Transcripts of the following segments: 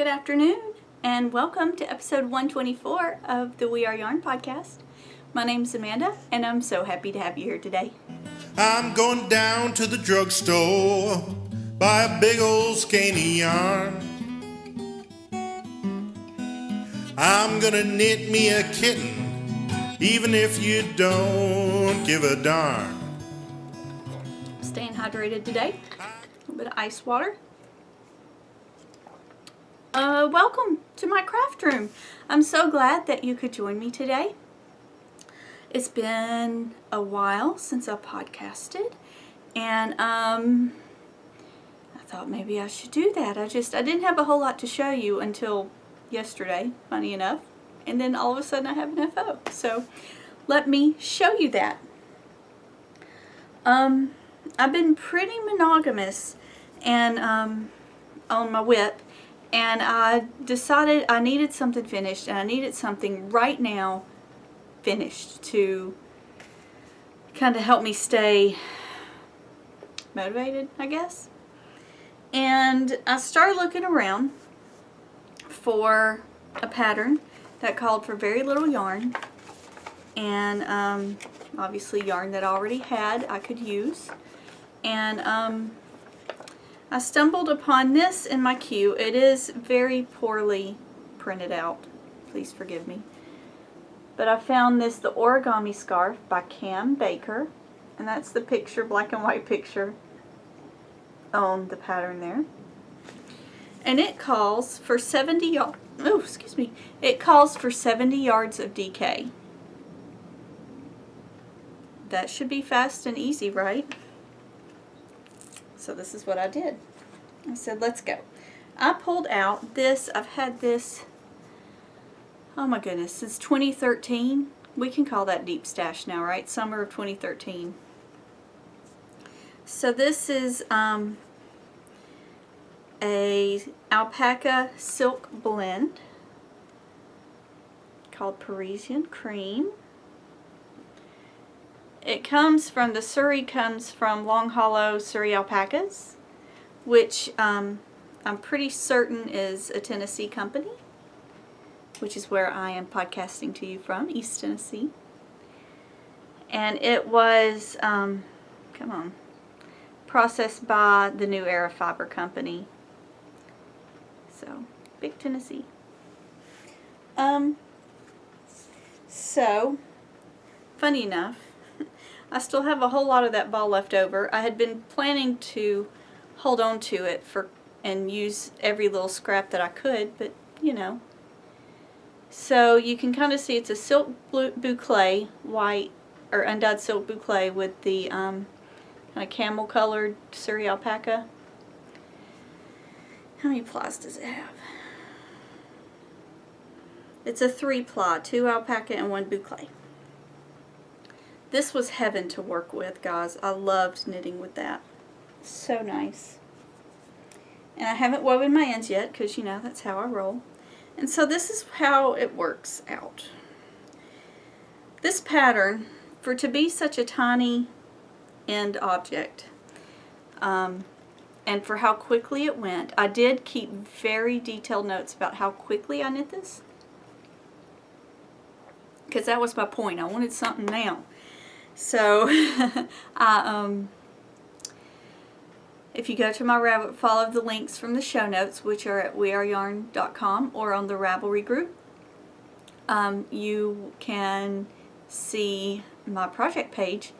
Good afternoon, and welcome to episode 124 of the We Are Yarn podcast. My name's Amanda, and I'm so happy to have you here today. I'm going down to the drugstore, buy a big old skeiny yarn. I'm gonna knit me a kitten, even if you don't give a darn. Staying hydrated today. A little bit of ice water. Welcome to my craft room. I'm so glad that you could join me today. It's been a while since I podcasted, and I thought maybe I should do that. I didn't have a whole lot to show you until yesterday, funny enough, and then all of a sudden I have an FO. So let me show you that. I've been pretty monogamous and on my whip, and I decided I needed something finished, and I needed something right now finished to kind of help me stay motivated, I guess. And I started looking around for a pattern that called for very little yarn, and obviously yarn that I already had I could use. And I stumbled upon this in my queue. It is very poorly printed out, please forgive me, but I found this, the Origami Scarf by Cam Baker, and that's the picture, black and white picture on the pattern there. And it calls for 70 yards. Oh, excuse me. It calls for 70 yards of DK. That should be fast and easy, right? So this is what I did. I said, let's go. I pulled out this. I've had this, oh my goodness, since 2013. We can call that deep stash now, right? Summer of 2013. So this is a alpaca silk blend called Parisian Cream. It comes from, the Surrey comes from Long Hollow Surrey alpacas, which I'm pretty certain is a Tennessee company, which is where I am podcasting to you from, East Tennessee. And it was, processed by the New Era Fiber Company. So, big Tennessee. So, funny enough, I still have a whole lot of that ball left over. I had been planning to hold on to it and use every little scrap that I could, but you know. So you can kind of see it's a silk boucle, white or undyed silk boucle with the kind of camel colored Surrey alpaca. How many plies does it have? It's a 3-ply, 2 alpaca and 1 boucle. This was heaven to work with, guys. I loved knitting with that. So nice. And I haven't woven my ends yet because, you know, that's how I roll. And so this is how it works out. This pattern, for to be such a tiny end object, and for how quickly it went, I did keep very detailed notes about how quickly I knit this, because that was my point. I wanted something now. So if you go to my Ravelry, follow the links from the show notes, which are at weareyarn.com or on the Ravelry group, you can see my project page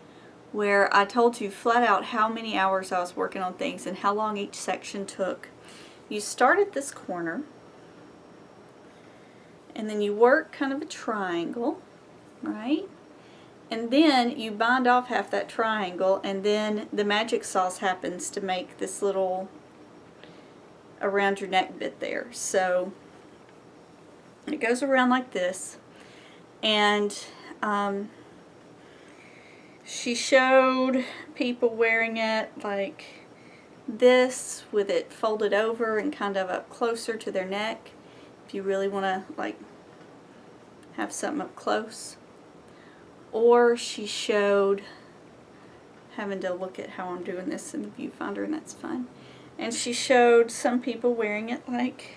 where I told you flat out how many hours I was working on things and how long each section took. You start at this corner, and then you work kind of a triangle, right? And then you bind off half that triangle, and then the magic sauce happens to make this little around your neck bit there. So it goes around like this, and she showed people wearing it like this, with it folded over and kind of up closer to their neck, if you really want to like have something up close. Or she showed, having to look at how I'm doing this in the viewfinder, and that's fine. And she showed some people wearing it like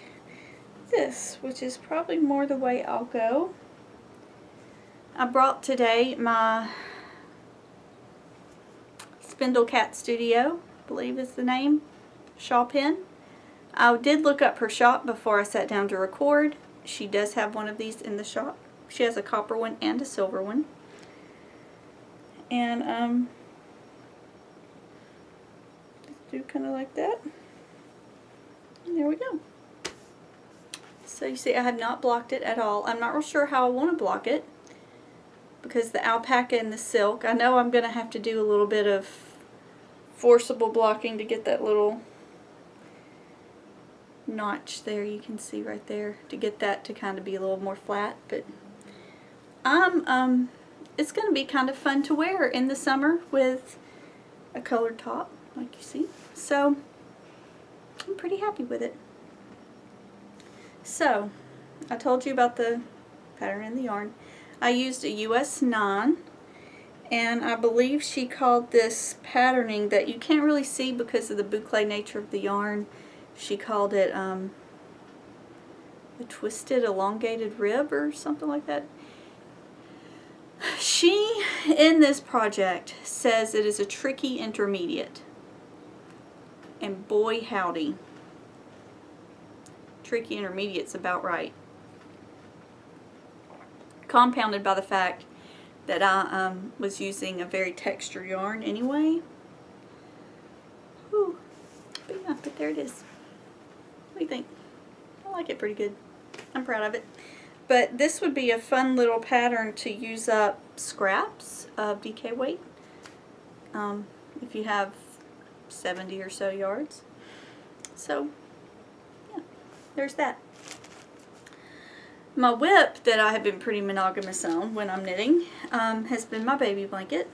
this, which is probably more the way I'll go. I brought today my Spindle Cat Studio, I believe is the name, shawl pin. I did look up her shop before I sat down to record. She does have one of these in the shop. She has a copper one and a silver one. And just do kind of like that. And there we go. So you see I have not blocked it at all. I'm not real sure how I want to block it, because the alpaca and the silk, I know I'm going to have to do a little bit of forcible blocking to get that little notch there, you can see right there, to get that to kind of be a little more flat. But it's going to be kind of fun to wear in the summer with a colored top, like you see. So I'm pretty happy with it. So I told you about the pattern in the yarn. I used a US 9, and I believe she called this patterning that you can't really see because of the boucle nature of the yarn. She called it a twisted elongated rib or something like that. She, in this project, says it is a tricky intermediate. And boy howdy, tricky intermediate's about right. Compounded by the fact that I was using a very textured yarn anyway. Whew. But yeah, but there it is. What do you think? I like it pretty good. I'm proud of it. But this would be a fun little pattern to use up scraps of DK weight. If you have 70 or so yards. So, yeah, there's that. My whip that I have been pretty monogamous on when I'm knitting has been my baby blanket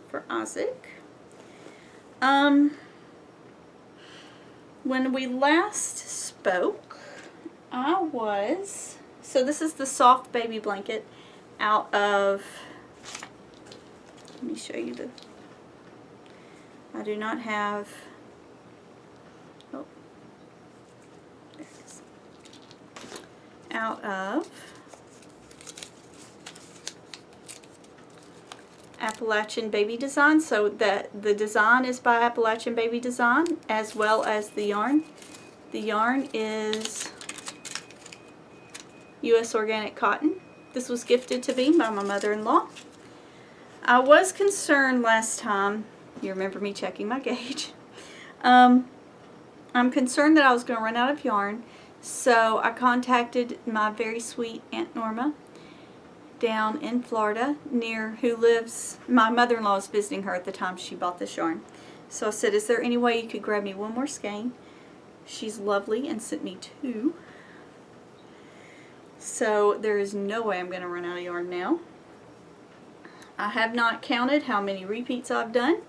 for Isaac. When we last spoke, so this is the soft baby blanket out of, let me show you I do not have, oh, there it is. Out of Appalachian Baby Design. So the design is by Appalachian Baby Design as well as the yarn. The yarn is US Organic Cotton. This was gifted to me by my mother-in-law. I was concerned last time, you remember me checking my gauge, I'm concerned that I was going to run out of yarn. So I contacted my very sweet Aunt Norma down in Florida, my mother-in-law was visiting her at the time she bought this yarn. So I said, is there any way you could grab me one more skein? She's lovely and sent me 2. So there is no way I'm going to run out of yarn now. I have not counted how many repeats I've done.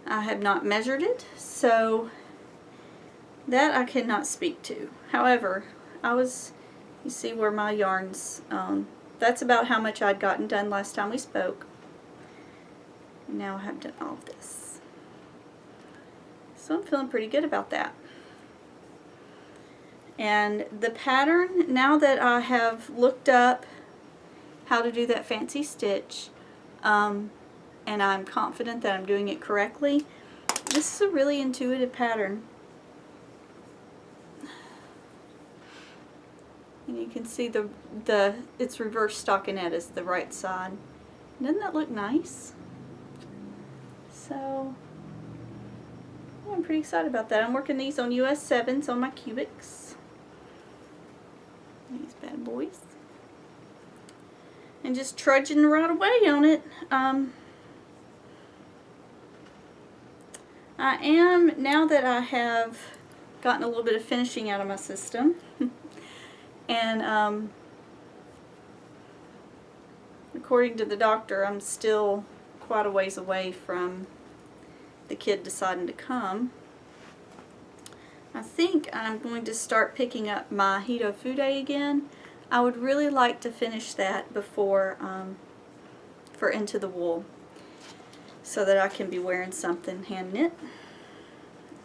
I have not measured it, so that I cannot speak to. However, you see where my yarns, that's about how much I'd gotten done last time we spoke. And now I have done all of this. So I'm feeling pretty good about that. And the pattern, now that I have looked up how to do that fancy stitch, and I'm confident that I'm doing it correctly, this is a really intuitive pattern. And you can see its reverse stockinette is the right side. Doesn't that look nice? So yeah, I'm pretty excited about that. I'm working these on US 7s on my cubics. These bad boys. And just trudging right away on it. I am, now that I have gotten a little bit of finishing out of my system, and according to the doctor, I'm still quite a ways away from the kid deciding to come. I think I'm going to start picking up my Hitofude again. I would really like to finish that before for Into the Wool, so that I can be wearing something hand knit.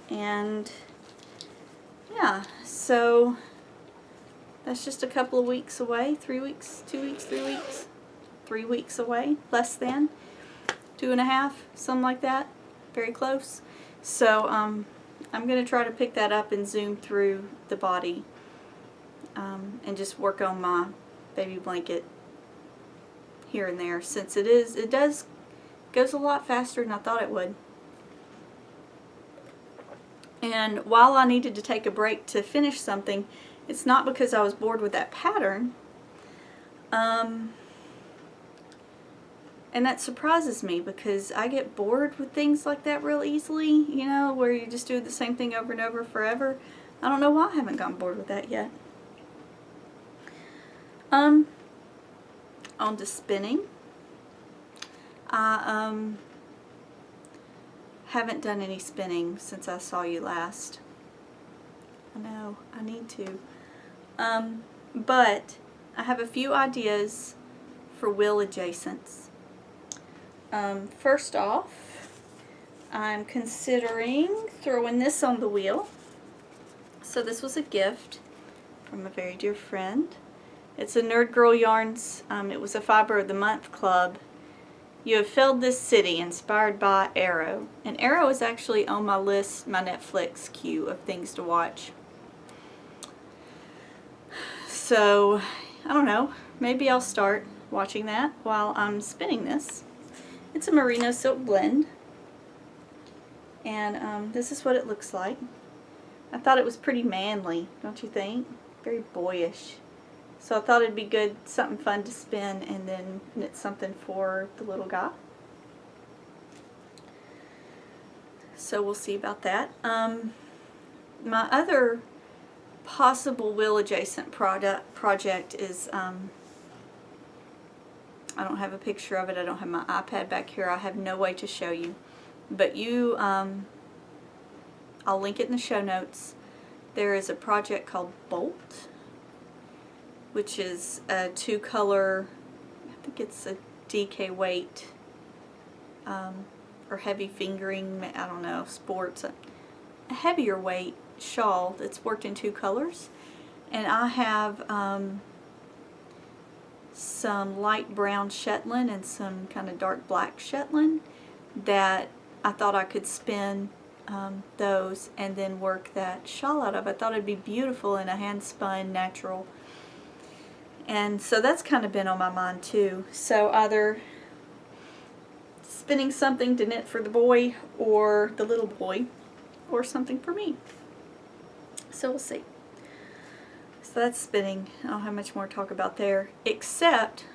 And yeah, so That's just a couple of weeks away, 3 weeks, 2 weeks, 3 weeks, 3 weeks away, less than 2.5, something like that, very close. So I'm going to try to pick that up and zoom through the body and just work on my baby blanket here and there, since it goes a lot faster than I thought it would. And while I needed to take a break to finish something, it's not because I was bored with that pattern. And that surprises me, because I get bored with things like that real easily, you know, where you just do the same thing over and over forever. I don't know why I haven't gotten bored with that yet. On to spinning. I haven't done any spinning since I saw you last. I know, I need to. But I have a few ideas for wheel adjacents. First off, I'm considering throwing this on the wheel. So this was a gift from a very dear friend. It's a Nerd Girl Yarns. It was a Fiber of the Month club. You have filled this city, inspired by Arrow. And Arrow is actually on my list, my Netflix queue of things to watch. So, I don't know, maybe I'll start watching that while I'm spinning this. It's a merino silk blend. And this is what it looks like. I thought it was pretty manly, don't you think? Very boyish. So I thought it'd be good, something fun to spin, and then knit something for the little guy. So we'll see about that. My other possible wheel adjacent project is, I don't have a picture of it. I don't have my iPad back here. I have no way to show you. But I'll link it in the show notes. There is a project called Bolt, which is a 2-color, I think it's a DK weight, or heavy fingering, I don't know, sports, a heavier weight shawl that's worked in 2 colors. And I have some light brown Shetland and some kind of dark black Shetland that I thought I could spin those and then work that shawl out of. I thought it'd be beautiful in a hand spun natural. And so that's kind of been on my mind too. So either spinning something to knit for the boy or the little boy, or something for me. So we'll see. So that's spinning. I don't have much more to talk about there, except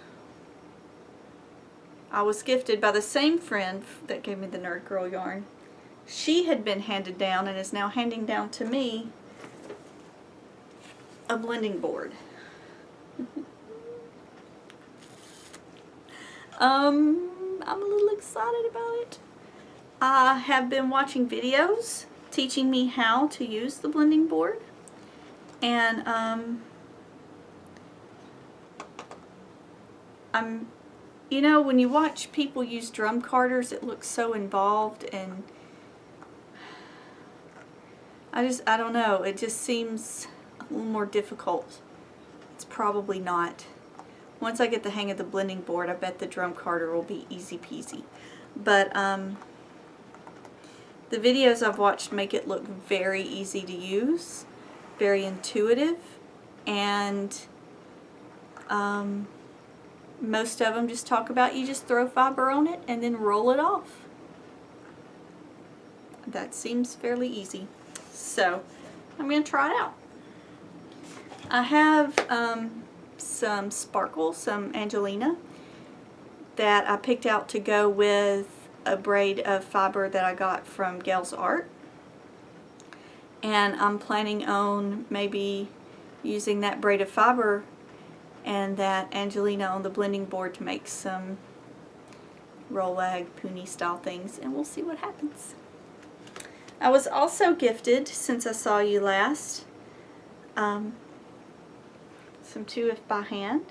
I was gifted by the same friend that gave me the Nerd Girl yarn. She had been handed down and is now handing down to me a blending board. I'm a little excited about it. I have been watching videos teaching me how to use the blending board, and you know, when you watch people use drum carders, it looks so involved, and I don't know, it just seems a little more difficult. It's probably not. Once I get the hang of the blending board, I bet the drum carder will be easy peasy. But the videos I've watched make it look very easy to use, very intuitive, and most of them just talk about you just throw fiber on it and then roll it off. That seems fairly easy. So I'm going to try it out. I have some sparkle, some Angelina, that I picked out to go with a braid of fiber that I got from Gale's Art. And I'm planning on maybe using that braid of fiber and that Angelina on the blending board to make some roll lag, poonie style things, and we'll see what happens. I was also gifted, since I saw you last, some 2F by hand.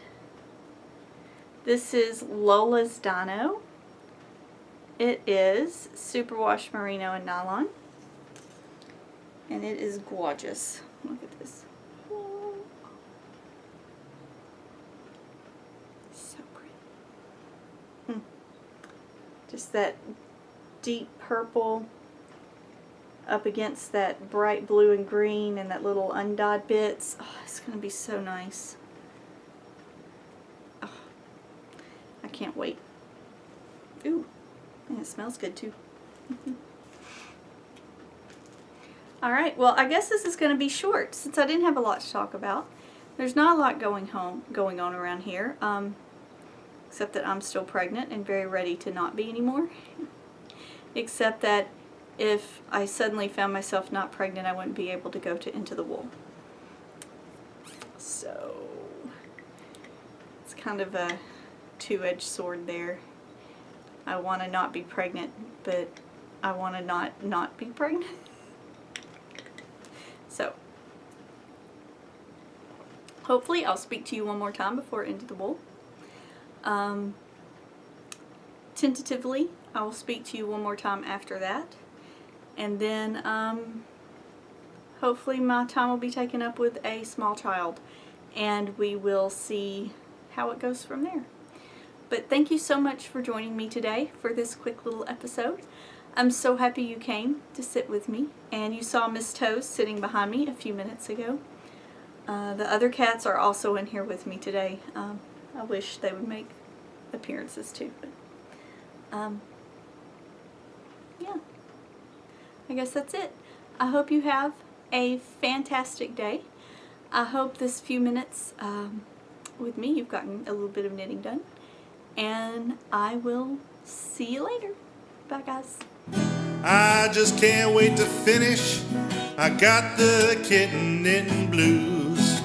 This is Lola's Dino. It is superwash merino and nylon, and it is gorgeous. Look at this. Just that deep purple up against that bright blue and green and that little undot bits. Oh, it's going to be so nice. Oh, I can't wait. Ooh, and it smells good too. Alright, well, I guess this is going to be short since I didn't have a lot to talk about. There's not a lot going on around here, except that I'm still pregnant and very ready to not be anymore. Except that if I suddenly found myself not pregnant, I wouldn't be able to go into the wool. So, it's kind of a two-edged sword there. I want to not be pregnant, but I want to not be pregnant. So, hopefully I'll speak to you one more time before Into the Wool. Tentatively, I will speak to you one more time after that. And then, hopefully my time will be taken up with a small child. And we will see how it goes from there. But thank you so much for joining me today for this quick little episode. I'm so happy you came to sit with me, and you saw Miss Toes sitting behind me a few minutes ago. The other cats are also in here with me today. I wish they would make appearances too. But, yeah, I guess that's it. I hope you have a fantastic day. I hope this few minutes with me you've gotten a little bit of knitting done, and I will see you later. Bye, guys. I just can't wait to finish. I got the kitten in blues.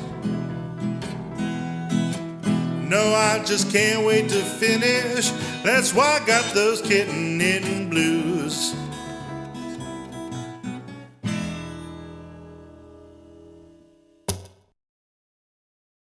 No, I just can't wait to finish. That's why I got those kitten in blues.